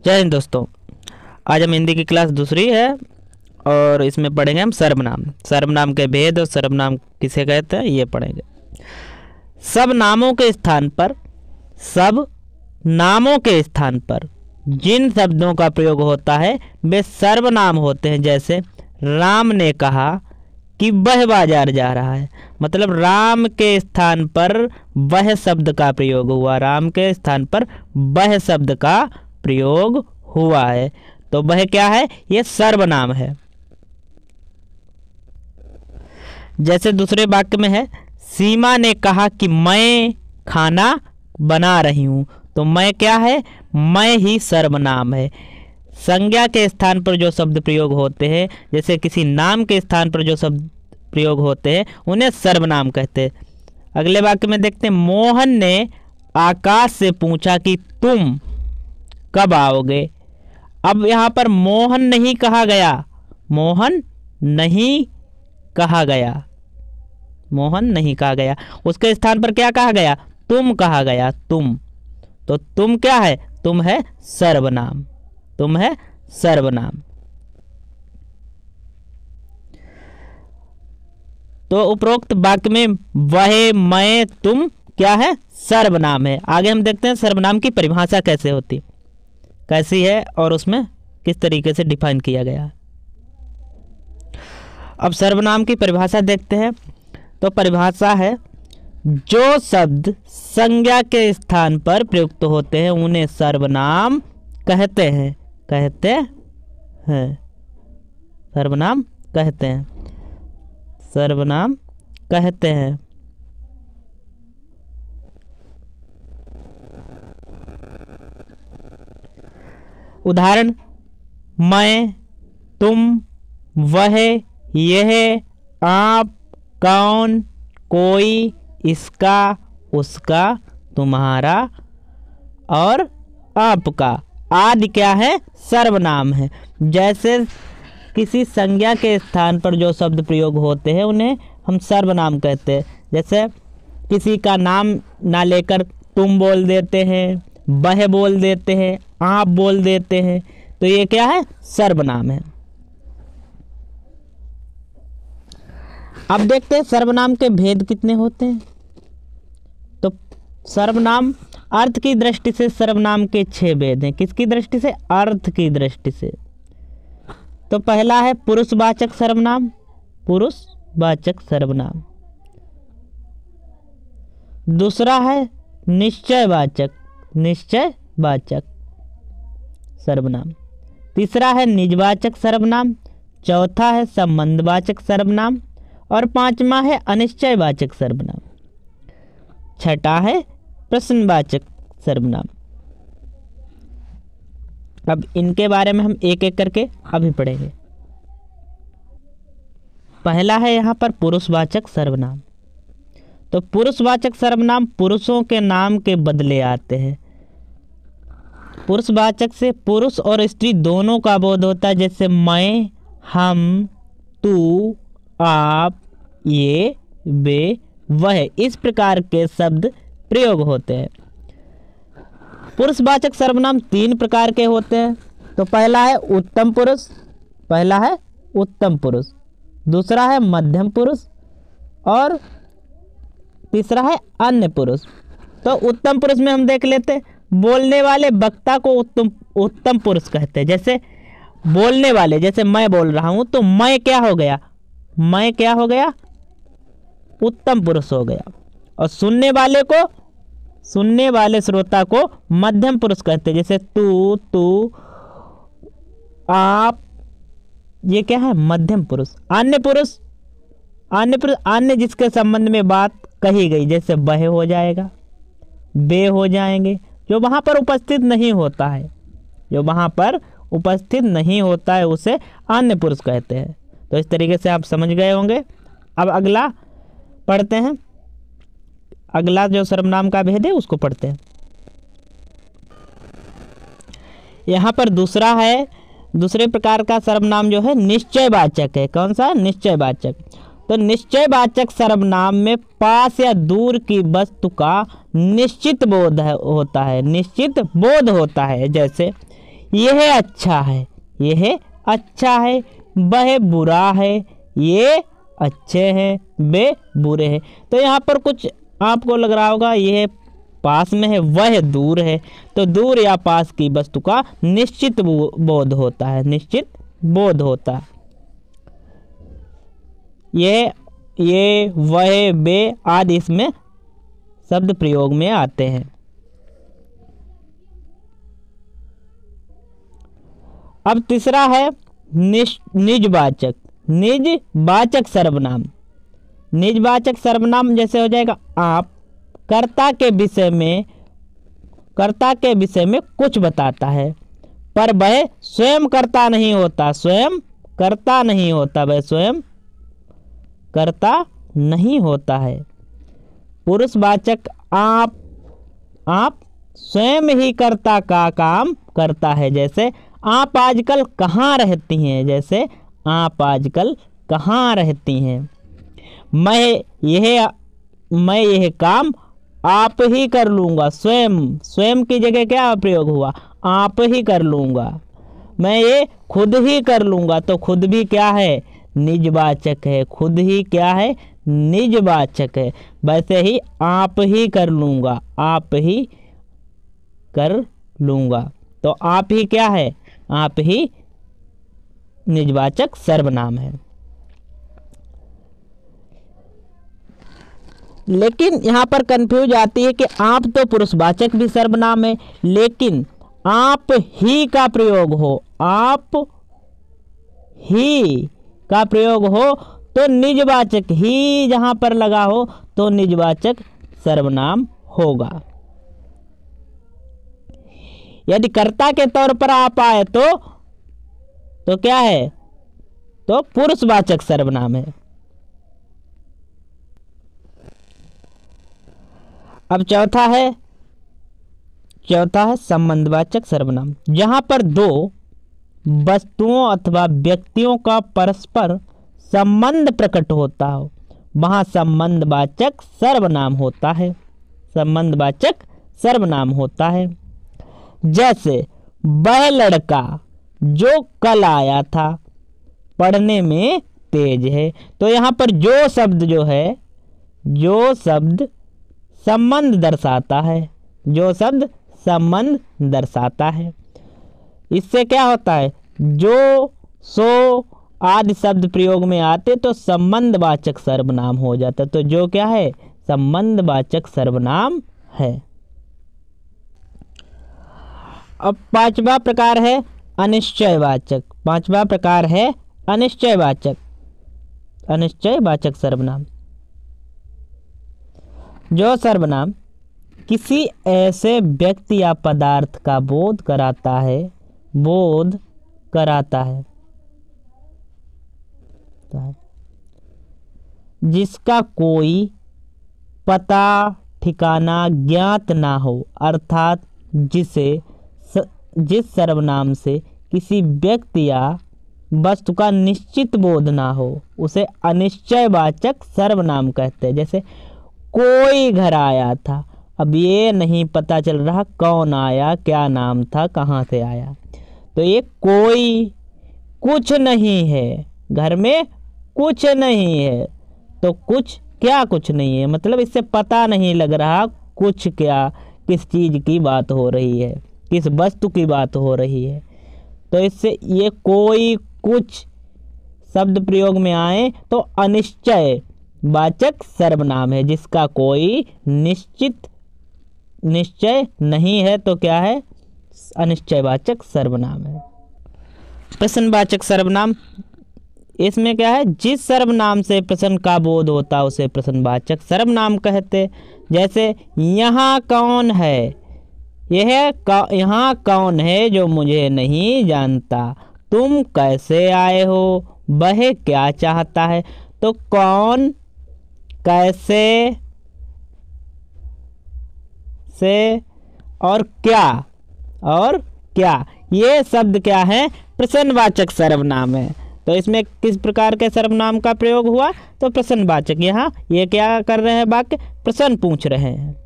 जय हिंद दोस्तों। आज हम हिंदी की क्लास दूसरी है और इसमें पढ़ेंगे हम सर्वनाम। सर्वनाम के भेद और सर्वनाम किसे कहते हैं ये पढ़ेंगे। सब नामों के स्थान पर, सब नामों के स्थान पर जिन शब्दों का प्रयोग होता है वे सर्वनाम होते हैं। जैसे राम ने कहा कि वह बाजार जा रहा है, मतलब राम के स्थान पर वह शब्द का प्रयोग हुआ, राम के स्थान पर वह शब्द का प्रयोग हुआ है, तो वह क्या है? ये सर्वनाम है। जैसे दूसरे वाक्य में है, सीमा ने कहा कि मैं खाना बना रही हूँ, तो मैं क्या है? मैं ही सर्वनाम है। संज्ञा के स्थान पर जो शब्द प्रयोग होते हैं, जैसे किसी नाम के स्थान पर जो शब्द प्रयोग होते हैं उन्हें सर्वनाम कहते हैं। अगले वाक्य में देखते हैं, मोहन ने आकाश से पूछा कि तुम कब आओगे। अब यहाँ पर मोहन नहीं कहा गया, मोहन नहीं कहा गया, मोहन नहीं कहा गया, उसके स्थान पर क्या कहा गया? तुम कहा गया, तुम। तो तुम क्या है? तुम है सर्वनाम, तुम है सर्वनाम। तो उपरोक्त वाक्य में वह, मैं, तुम क्या है? सर्वनाम है। आगे हम देखते हैं सर्वनाम की परिभाषा कैसे होती, कैसी है और उसमें किस तरीके से डिफाइन किया गया है। अब सर्वनाम की परिभाषा देखते हैं। तो परिभाषा है, जो शब्द संज्ञा के स्थान पर प्रयुक्त होते हैं उन्हें सर्वनाम कहते हैं, कहते हैं, सर्वनाम कहते हैं, सर्वनाम कहते हैं। उदाहरण, मैं, तुम, वह, यह, आप, कौन, कोई, इसका, उसका, तुम्हारा और आपका आदि क्या है? सर्वनाम है। जैसे किसी संज्ञा के स्थान पर जो शब्द प्रयोग होते हैं उन्हें हम सर्वनाम कहते हैं। जैसे किसी का नाम ना लेकर तुम बोल देते हैं, वह बोल देते हैं, आप बोल देते हैं, तो ये क्या है? सर्वनाम है। अब देखते हैं सर्वनाम के भेद कितने होते हैं। तो सर्वनाम अर्थ की दृष्टि से सर्वनाम के 6 भेद हैं। किसकी दृष्टि से? अर्थ की दृष्टि से। तो पहला है पुरुषवाचक सर्वनाम, पुरुषवाचक सर्वनाम। दूसरा है निश्चयवाचक, निश्चयवाचक सर्वनाम। तीसरा है निजवाचक सर्वनाम। चौथा है संबंधवाचक सर्वनाम और पांचवा है अनिश्चयवाचक सर्वनाम। छठा है प्रश्नवाचक सर्वनाम। अब इनके बारे में हम एक एक करके अभी पढ़ेंगे। पहला है यहाँ पर पुरुषवाचक सर्वनाम। तो पुरुषवाचक सर्वनाम पुरुषों के नाम के बदले आते हैं। पुरुषवाचक से पुरुष और स्त्री दोनों का बोध होता है। जैसे मैं, हम, तू, आप, ये, वे, वह, इस प्रकार के शब्द प्रयोग होते हैं। पुरुषवाचक सर्वनाम 3 प्रकार के होते हैं। तो पहला है उत्तम पुरुष, पहला है उत्तम पुरुष, दूसरा है मध्यम पुरुष और तीसरा है अन्य पुरुष। तो उत्तम पुरुष में हम देख लेते हैं, बोलने वाले वक्ता को उत्तम पुरुष कहते हैं। जैसे बोलने वाले, जैसे मैं बोल रहा हूं तो मैं क्या हो गया? मैं क्या हो गया? उत्तम पुरुष हो गया। और सुनने वाले को, सुनने वाले श्रोता को मध्यम पुरुष कहते हैं। जैसे तू, तू, आप, ये क्या है? मध्यम पुरुष। अन्य पुरुष, अन्य पुरुष, अन्य जिसके संबंध में बात कही गई, जैसे वह हो जाएगा, वे हो जाएंगे, जो वहां पर उपस्थित नहीं होता है, जो वहां पर उपस्थित नहीं होता है उसे अन्य पुरुष कहते हैं। तो इस तरीके से आप समझ गए होंगे। अब अगला पढ़ते हैं। अगला जो सर्वनाम का भेद है उसको पढ़ते हैं। यहाँ पर दूसरा है, दूसरे प्रकार का सर्वनाम जो है निश्चयवाचक है। कौन सा? निश्चयवाचक। तो निश्चयवाचक सर्वनाम में पास या दूर की वस्तु का निश्चित बोध होता है, निश्चित बोध होता है। जैसे यह अच्छा है, यह अच्छा है। वह बुरा है, ये अच्छे हैं, वे बुरे हैं। तो यहाँ पर कुछ आपको लग रहा होगा यह पास में है, वह दूर है। तो दूर या पास की वस्तु का निश्चित बोध होता है, निश्चित बोध होता है। ये वह वे आदि इसमें शब्द प्रयोग में आते हैं। अब तीसरा है निजवाचक। निजवाचक सर्वनाम। निजवाचक सर्वनाम जैसे हो जाएगा आप। कर्ता के विषय में कुछ बताता है, पर वह स्वयं कर्ता नहीं होता, स्वयं कर्ता नहीं होता, वह स्वयं कर्ता नहीं होता है। पुरुषवाचक आप स्वयं ही कर्ता का काम करता है। जैसे आप आजकल कहाँ रहती हैं, जैसे आप आजकल कहाँ रहती हैं। मैं यह काम आप ही कर लूँगा। स्वयं की जगह क्या प्रयोग हुआ, आप ही कर लूँगा। मैं ये खुद ही कर लूँगा, तो खुद भी क्या है, निजवाचक है। खुद ही क्या है, निजवाचक है। वैसे ही आप ही कर लूँगा, आप ही कर लूँगा। तो आप ही क्या है, आप ही निजवाचक सर्वनाम है। लेकिन यहाँ पर कंफ्यूज आती है कि आप तो पुरुषवाचक भी सर्वनाम है, लेकिन आप ही का प्रयोग हो, आप ही का प्रयोग हो तो निजवाचक ही जहाँ पर लगा हो तो निजवाचक सर्वनाम होगा। यदि कर्ता के तौर पर आप आए तो क्या है, तो पुरुषवाचक सर्वनाम है। अब चौथा है संबंधवाचक सर्वनाम। जहां पर दो वस्तुओं अथवा व्यक्तियों का परस्पर संबंध प्रकट होता हो वहां संबंधवाचक सर्वनाम होता है, संबंधवाचक सर्वनाम होता है। जैसे वह लड़का जो कल आया था पढ़ने में तेज है। तो यहाँ पर जो शब्द जो है, जो शब्द संबंध दर्शाता है, जो शब्द संबंध दर्शाता है। इससे क्या होता है, जो सो आदि शब्द प्रयोग में आते तो संबंधवाचक सर्वनाम हो जाता। तो जो क्या है, संबंधवाचक सर्वनाम है। अब पांचवा प्रकार है अनिश्चयवाचक। पांचवा प्रकार है अनिश्चयवाचक, अनिश्चयवाचक सर्वनाम। जो सर्वनाम किसी ऐसे व्यक्ति या पदार्थ का बोध कराता है, बोध कराता है जिसका कोई पता ठिकाना ज्ञात ना हो, अर्थात जिस सर्वनाम से किसी व्यक्ति या वस्तु का निश्चित बोध ना हो उसे अनिश्चयवाचक सर्वनाम कहते हैं। जैसे कोई घर आया था, अब ये नहीं पता चल रहा कौन आया, क्या नाम था, कहाँ से आया। तो ये कोई कुछ नहीं है, घर में कुछ नहीं है। तो कुछ क्या कुछ नहीं है, मतलब इससे पता नहीं लग रहा कुछ क्या, किस चीज़ की बात हो रही है, किस वस्तु की बात हो रही है। तो इससे ये कोई कुछ शब्द प्रयोग में आए तो अनिश्चय वाचक सर्वनाम है। जिसका कोई निश्चय नहीं है तो क्या है, अनिश्चयवाचक सर्वनाम है। प्रश्नवाचक सर्वनाम, इसमें क्या है, जिस सर्वनाम से प्रश्न का बोध होता है उसे प्रश्नवाचक सर्वनाम कहते। जैसे यहाँ कौन है, यहाँ कौन है जो मुझे नहीं जानता, तुम कैसे आए हो, वह क्या चाहता है। तो कौन, कैसे से और क्या ये शब्द क्या है, प्रश्नवाचक सर्वनाम है। तो इसमें किस प्रकार के सर्वनाम का प्रयोग हुआ, तो प्रश्नवाचक। यहाँ ये क्या कर रहे हैं, वाक्य प्रश्न पूछ रहे हैं।